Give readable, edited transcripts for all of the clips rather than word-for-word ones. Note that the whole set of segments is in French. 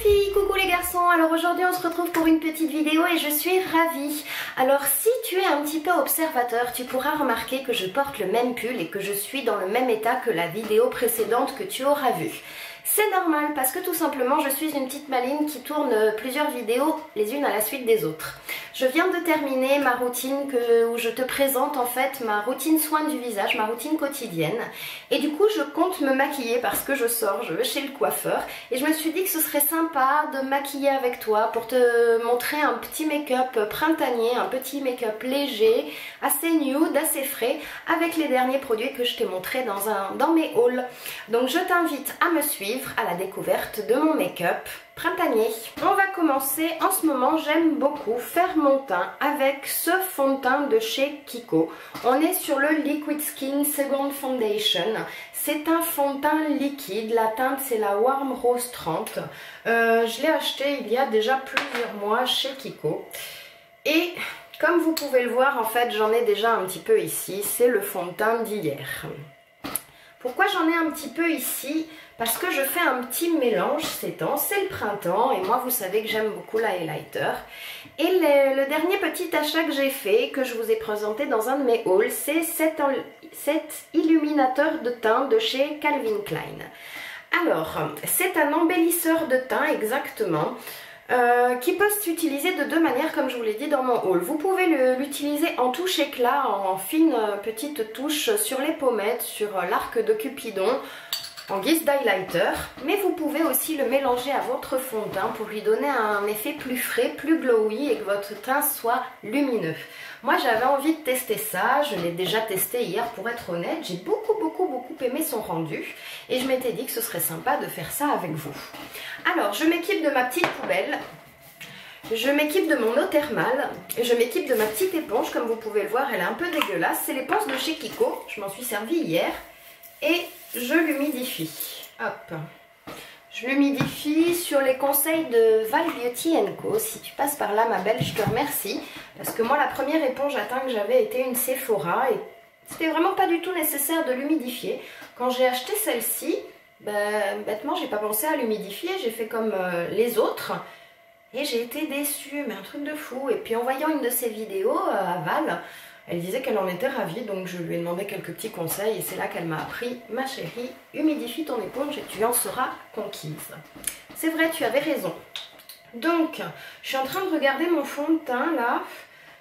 filles, coucou les garçons. Alors aujourd'hui on se retrouve pour une petite vidéo et je suis ravie. Alors si tu es un petit peu observateur, tu pourras remarquer que je porte le même pull et que je suis dans le même état que la vidéo précédente que tu auras vue. C'est normal parce que tout simplement je suis une petite maline qui tourne plusieurs vidéos les unes à la suite des autres. Je viens de terminer ma routine où je te présente en fait ma routine soin du visage, ma routine quotidienne. Et du coup je compte me maquiller parce que je sors, je vais chez le coiffeur. Et je me suis dit que ce serait sympa de maquiller avec toi pour te montrer un petit make-up printanier, un petit make-up léger, assez nude, assez frais, avec les derniers produits que je t'ai montrés dans mes hauls. Donc je t'invite à me suivre à la découverte de mon make-up printanier. On va commencer. En ce moment j'aime beaucoup faire mon teint avec ce fond de teint de chez Kiko. On est sur le Liquid Skin Second Foundation. C'est un fond de teint liquide, la teinte c'est la Warm Rose 30. Je l'ai acheté il y a déjà plusieurs mois chez Kiko. Et comme vous pouvez le voir, en fait j'en ai déjà un petit peu ici, c'est le fond de teint d'hier. Pourquoi j'en ai un petit peu ici? Parce que je fais un petit mélange ces temps, c'est le printemps et moi vous savez que j'aime beaucoup la highlighter. Et le dernier petit achat que j'ai fait, que je vous ai présenté dans un de mes hauls, c'est cet illuminateur de teint de chez Calvin Klein. Alors, c'est un embellisseur de teint exactement. Qui peut s'utiliser de deux manières comme je vous l'ai dit dans mon haul. Vous pouvez l'utiliser en touche éclat, en fine petite touche sur les pommettes, sur l'arc de Cupidon, en guise d'highlighter. Mais vous pouvez aussi le mélanger à votre fond de teint pour lui donner un effet plus frais, plus glowy et que votre teint soit lumineux. Moi j'avais envie de tester ça, je l'ai déjà testé hier pour être honnête, j'ai beaucoup aimé son rendu et je m'étais dit que ce serait sympa de faire ça avec vous. Alors je m'équipe de ma petite poubelle, je m'équipe de mon eau thermale, je m'équipe de ma petite éponge, comme vous pouvez le voir elle est un peu dégueulasse, c'est l'éponge de chez Kiko, je m'en suis servie hier et je l'humidifie. Hop. Je l'humidifie sur les conseils de Val Beauty Co. Si tu passes par là ma belle, je te remercie. Parce que moi la première éponge à teint que j'avais était une Sephora et c'était vraiment pas du tout nécessaire de l'humidifier. Quand j'ai acheté celle-ci, bêtement j'ai pas pensé à l'humidifier, j'ai fait comme les autres. Et j'ai été déçue, mais un truc de fou. Et puis en voyant une de ses vidéos à Val, elle disait qu'elle en était ravie, donc je lui ai demandé quelques petits conseils et c'est là qu'elle m'a appris, ma chérie, humidifie ton éponge et tu en seras conquise. C'est vrai, tu avais raison. Donc, je suis en train de regarder mon fond de teint là.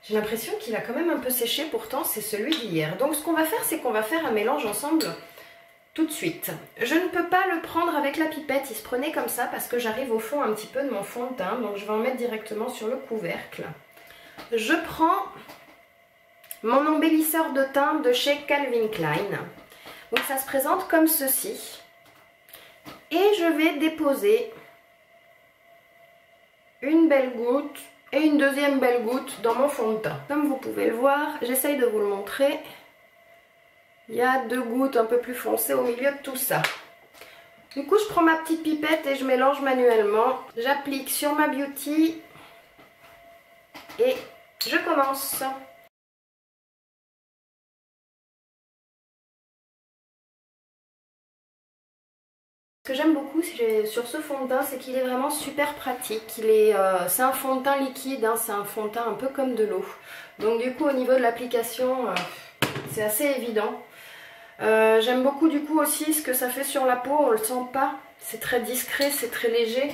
J'ai l'impression qu'il a quand même un peu séché, pourtant c'est celui d'hier. Donc ce qu'on va faire, c'est qu'on va faire un mélange ensemble tout de suite. Je ne peux pas le prendre avec la pipette, il se prenait comme ça parce que j'arrive au fond un petit peu de mon fond de teint. Donc je vais en mettre directement sur le couvercle. Je prends mon embellisseur de teint de chez Calvin Klein. Donc ça se présente comme ceci. Et je vais déposer une belle goutte et une deuxième belle goutte dans mon fond de teint. Comme vous pouvez le voir, j'essaye de vous le montrer. Il y a deux gouttes un peu plus foncées au milieu de tout ça. Du coup, je prends ma petite pipette et je mélange manuellement. J'applique sur ma beauty et je commence. Ce que j'aime beaucoup sur ce fond de teint, c'est qu'il est vraiment super pratique. C'est un fond de teint liquide, hein, c'est un fond de teint un peu comme de l'eau. Donc du coup au niveau de l'application, c'est assez évident. J'aime beaucoup du coup aussi ce que ça fait sur la peau, on le sent pas. C'est très discret, c'est très léger.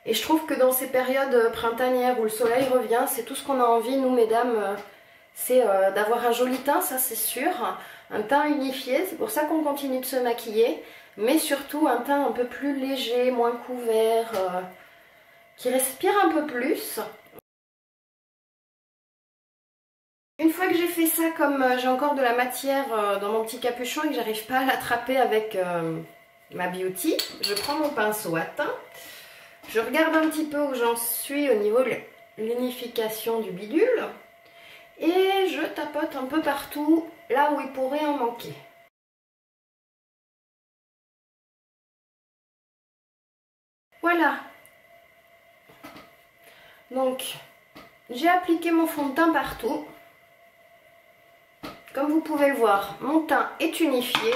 Et je trouve que dans ces périodes printanières où le soleil revient, c'est tout ce qu'on a envie, nous mesdames, c'est d'avoir un joli teint, ça c'est sûr. Un teint unifié, c'est pour ça qu'on continue de se maquiller. Mais surtout un teint un peu plus léger, moins couvert, qui respire un peu plus. Une fois que j'ai fait ça, comme j'ai encore de la matière dans mon petit capuchon et que j'arrive pas à l'attraper avec ma beauty, je prends mon pinceau à teint, je regarde un petit peu où j'en suis au niveau de l'unification du bidule et je tapote un peu partout là où il pourrait en manquer. Voilà, donc j'ai appliqué mon fond de teint partout. Comme vous pouvez le voir, mon teint est unifié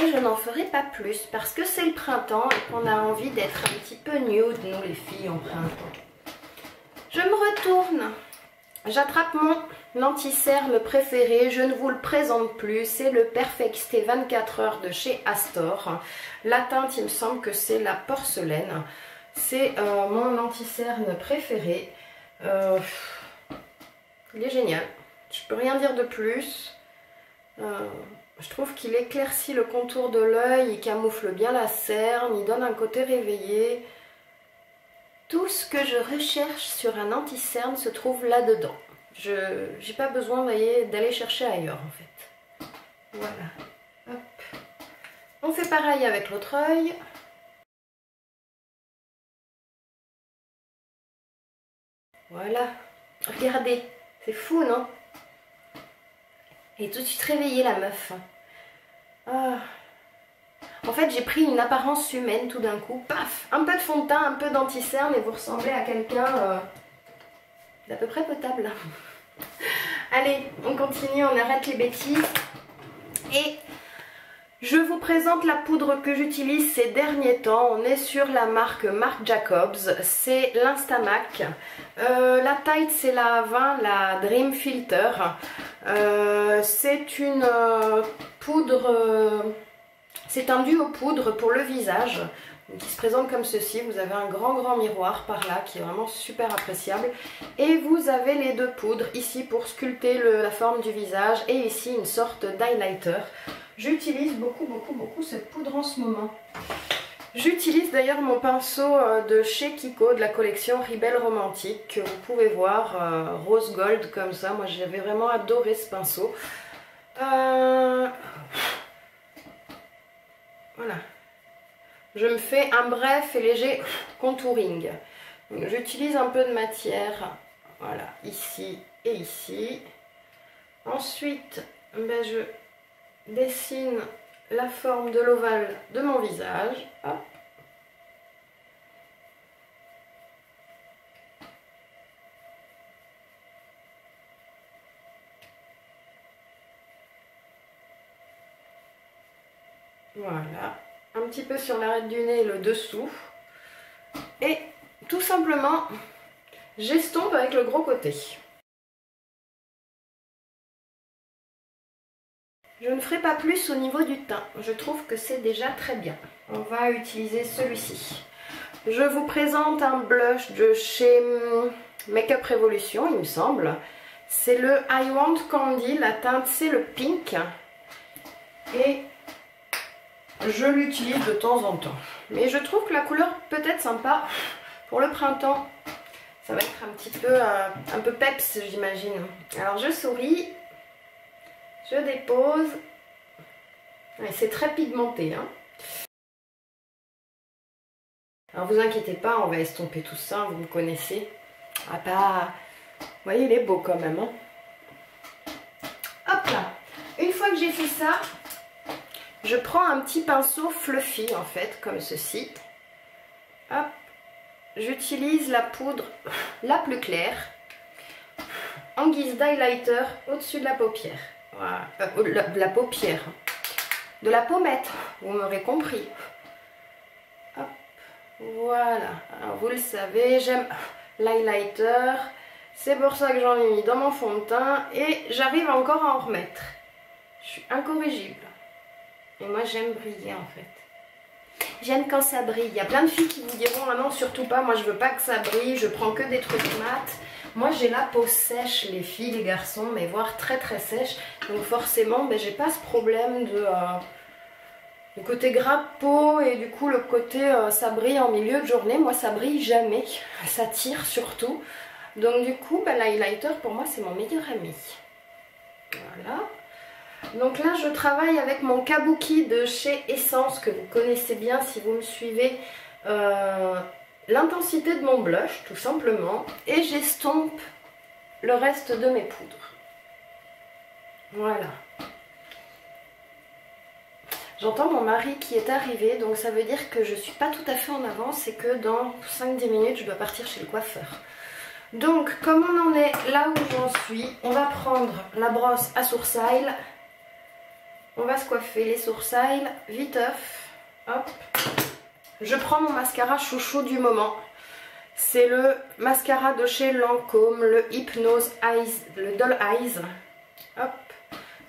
et je n'en ferai pas plus parce que c'est le printemps et qu'on a envie d'être un petit peu nude, nous les filles, en printemps. Je me retourne, j'attrape mon anti-cerne préféré, je ne vous le présente plus, c'est le Perfect Stay 24 heures de chez Astor. La teinte, il me semble que c'est la porcelaine. C'est mon anti-cerne préféré. Il est génial, je peux rien dire de plus. Je trouve qu'il éclaircit le contour de l'œil, il camoufle bien la cerne, il donne un côté réveillé. Tout ce que je recherche sur un anti-cerne se trouve là-dedans. Je n'ai pas besoin d'aller chercher ailleurs en fait. Voilà. Hop. On fait pareil avec l'autre œil. Voilà. Regardez, c'est fou, non? Elle est tout de suite réveillée, la meuf. Ah. En fait, j'ai pris une apparence humaine tout d'un coup. Paf! Un peu de fond de teint, un peu d'anti-cerne et vous ressemblez à quelqu'un d'à peu près potable. Allez, on continue, on arrête les bêtises. Et je vous présente la poudre que j'utilise ces derniers temps. On est sur la marque Marc Jacobs. C'est l'Instamac. La taille, c'est la 20, la Dream Filter. C'est une poudre... c'est un duo poudre pour le visage. Qui se présente comme ceci. Vous avez un grand miroir par là qui est vraiment super appréciable. Et vous avez les deux poudres ici pour sculpter la forme du visage. Et ici une sorte d'highlighter. J'utilise beaucoup cette poudre en ce moment. J'utilise d'ailleurs mon pinceau de chez Kiko de la collection Rebelle Romantique que vous pouvez voir rose gold comme ça. Moi j'avais vraiment adoré ce pinceau. Voilà. Je me fais un bref et léger contouring. J'utilise un peu de matière. Voilà, ici et ici. Ensuite, ben, je dessine la forme de l'ovale de mon visage. Hop. Voilà. Un petit peu sur l'arête du nez et le dessous. Et tout simplement, j'estompe avec le gros côté. Je ne ferai pas plus au niveau du teint. Je trouve que c'est déjà très bien. On va utiliser celui-ci. Je vous présente un blush de chez Makeup Revolution, il me semble. C'est le I Want Candy. La teinte, c'est le pink. Et je l'utilise de temps en temps. Mais je trouve que la couleur peut être sympa pour le printemps. Ça va être un peu peps, j'imagine. Alors je souris. Je dépose. C'est très pigmenté. Hein. Alors vous inquiétez pas, on va estomper tout ça, vous me connaissez. Ah bah, vous voyez, il est beau quand même. Hein. Hop là. Une fois que j'ai fait ça, je prends un petit pinceau fluffy en fait, comme ceci. Hop. J'utilise la poudre la plus claire en guise d'highlighter au-dessus de la paupière. Voilà. De la paupière. De la pommette, vous m'aurez compris. Hop. Voilà. Alors vous le savez, j'aime l'highlighter. C'est pour ça que j'en ai mis dans mon fond de teint. Et j'arrive encore à en remettre. Je suis incorrigible. Et moi j'aime briller en fait. J'aime quand ça brille. Il y a plein de filles qui vous diront ah non surtout pas, moi je veux pas que ça brille, je prends que des trucs mat. Moi j'ai la peau sèche les filles, les garçons, mais voire très sèche. Donc forcément ben, j'ai pas ce problème de côté gras de peau et du coup le côté ça brille en milieu de journée. Moi ça brille jamais, ça tire surtout. Donc du coup ben, l'highlighter pour moi c'est mon meilleur ami. Voilà. Donc là je travaille avec mon kabuki de chez Essence que vous connaissez bien si vous me suivez. L'intensité de mon blush tout simplement et j'estompe le reste de mes poudres. Voilà. J'entends mon mari qui est arrivé donc ça veut dire que je suis pas tout à fait en avance et que dans 5-10 minutes je dois partir chez le coiffeur. Donc comme on en est là où j'en suis, on va prendre la brosse à sourcils. On va se coiffer les sourcils, viteuf. Hop. Je prends mon mascara chouchou du moment. C'est le mascara de chez Lancôme, le Hypnose Eyes, le Doll Eyes. Hop.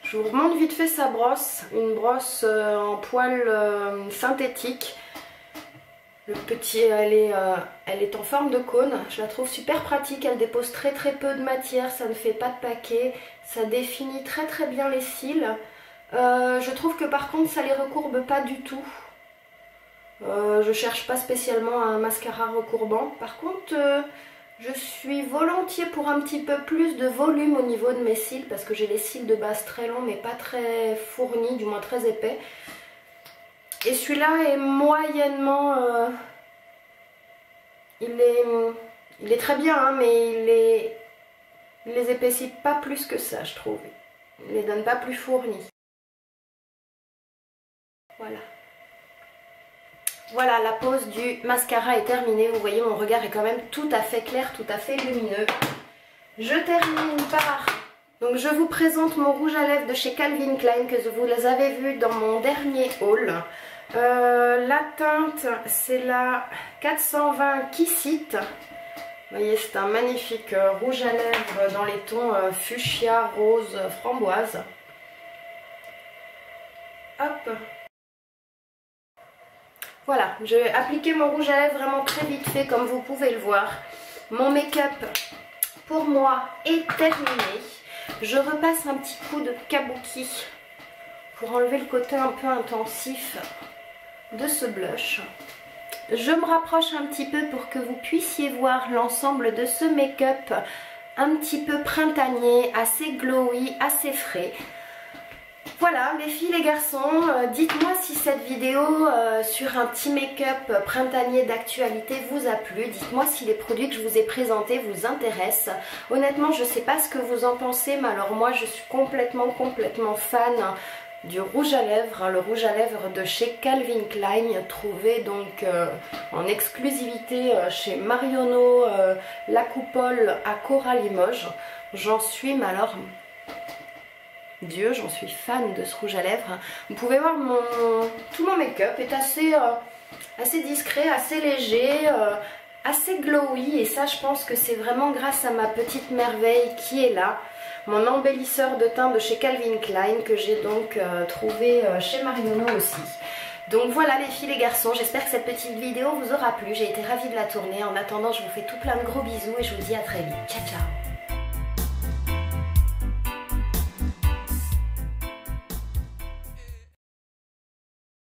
Je vous remonte vite fait sa brosse, une brosse en poil synthétique. Le petit, elle est en forme de cône. Je la trouve super pratique, elle dépose très peu de matière, ça ne fait pas de paquet. Ça définit très bien les cils. Je trouve que par contre ça les recourbe pas du tout. Je cherche pas spécialement un mascara recourbant. Par contre je suis volontiers pour un petit peu plus de volume au niveau de mes cils, parce que j'ai les cils de base très longs mais pas très fournis, du moins très épais. Et celui-là est moyennement... il est très bien, hein, mais il les épaissit pas plus que ça, je trouve. Il les donne pas plus fournis. Voilà. Voilà, la pose du mascara est terminée. Vous voyez, mon regard est quand même tout à fait clair, tout à fait lumineux. Je termine par... Donc je vous présente mon rouge à lèvres de chez Calvin Klein, que vous les avez vu dans mon dernier haul. La teinte, c'est la 420 Kissit. Vous voyez, c'est un magnifique rouge à lèvres dans les tons fuchsia, rose, framboise. Hop. Voilà, je vais appliquer mon rouge à lèvres vraiment très vite fait, comme vous pouvez le voir. Mon make-up, pour moi, est terminé. Je repasse un petit coup de kabuki pour enlever le côté un peu intensif de ce blush. Je me rapproche un petit peu pour que vous puissiez voir l'ensemble de ce make-up un petit peu printanier, assez glowy, assez frais. Voilà les filles, les garçons, dites-moi si cette vidéo sur un petit make-up printanier d'actualité vous a plu. Dites-moi si les produits que je vous ai présentés vous intéressent. Honnêtement, je ne sais pas ce que vous en pensez, mais alors moi je suis complètement fan du rouge à lèvres, le rouge à lèvres de chez Calvin Klein, trouvé donc en exclusivité chez Marionneau, La Coupole à Cora Limoges. J'en suis, mais alors... Dieu, j'en suis fan de ce rouge à lèvres. Vous pouvez voir tout mon make-up est assez discret, assez léger, assez glowy. Et ça, je pense que c'est vraiment grâce à ma petite merveille qui est là. Mon embellisseur de teint de chez Calvin Klein, que j'ai donc trouvé chez Marionneau aussi. Donc voilà les filles, les garçons, j'espère que cette petite vidéo vous aura plu. J'ai été ravie de la tourner. En attendant, je vous fais tout plein de gros bisous et je vous dis à très vite. Ciao, ciao.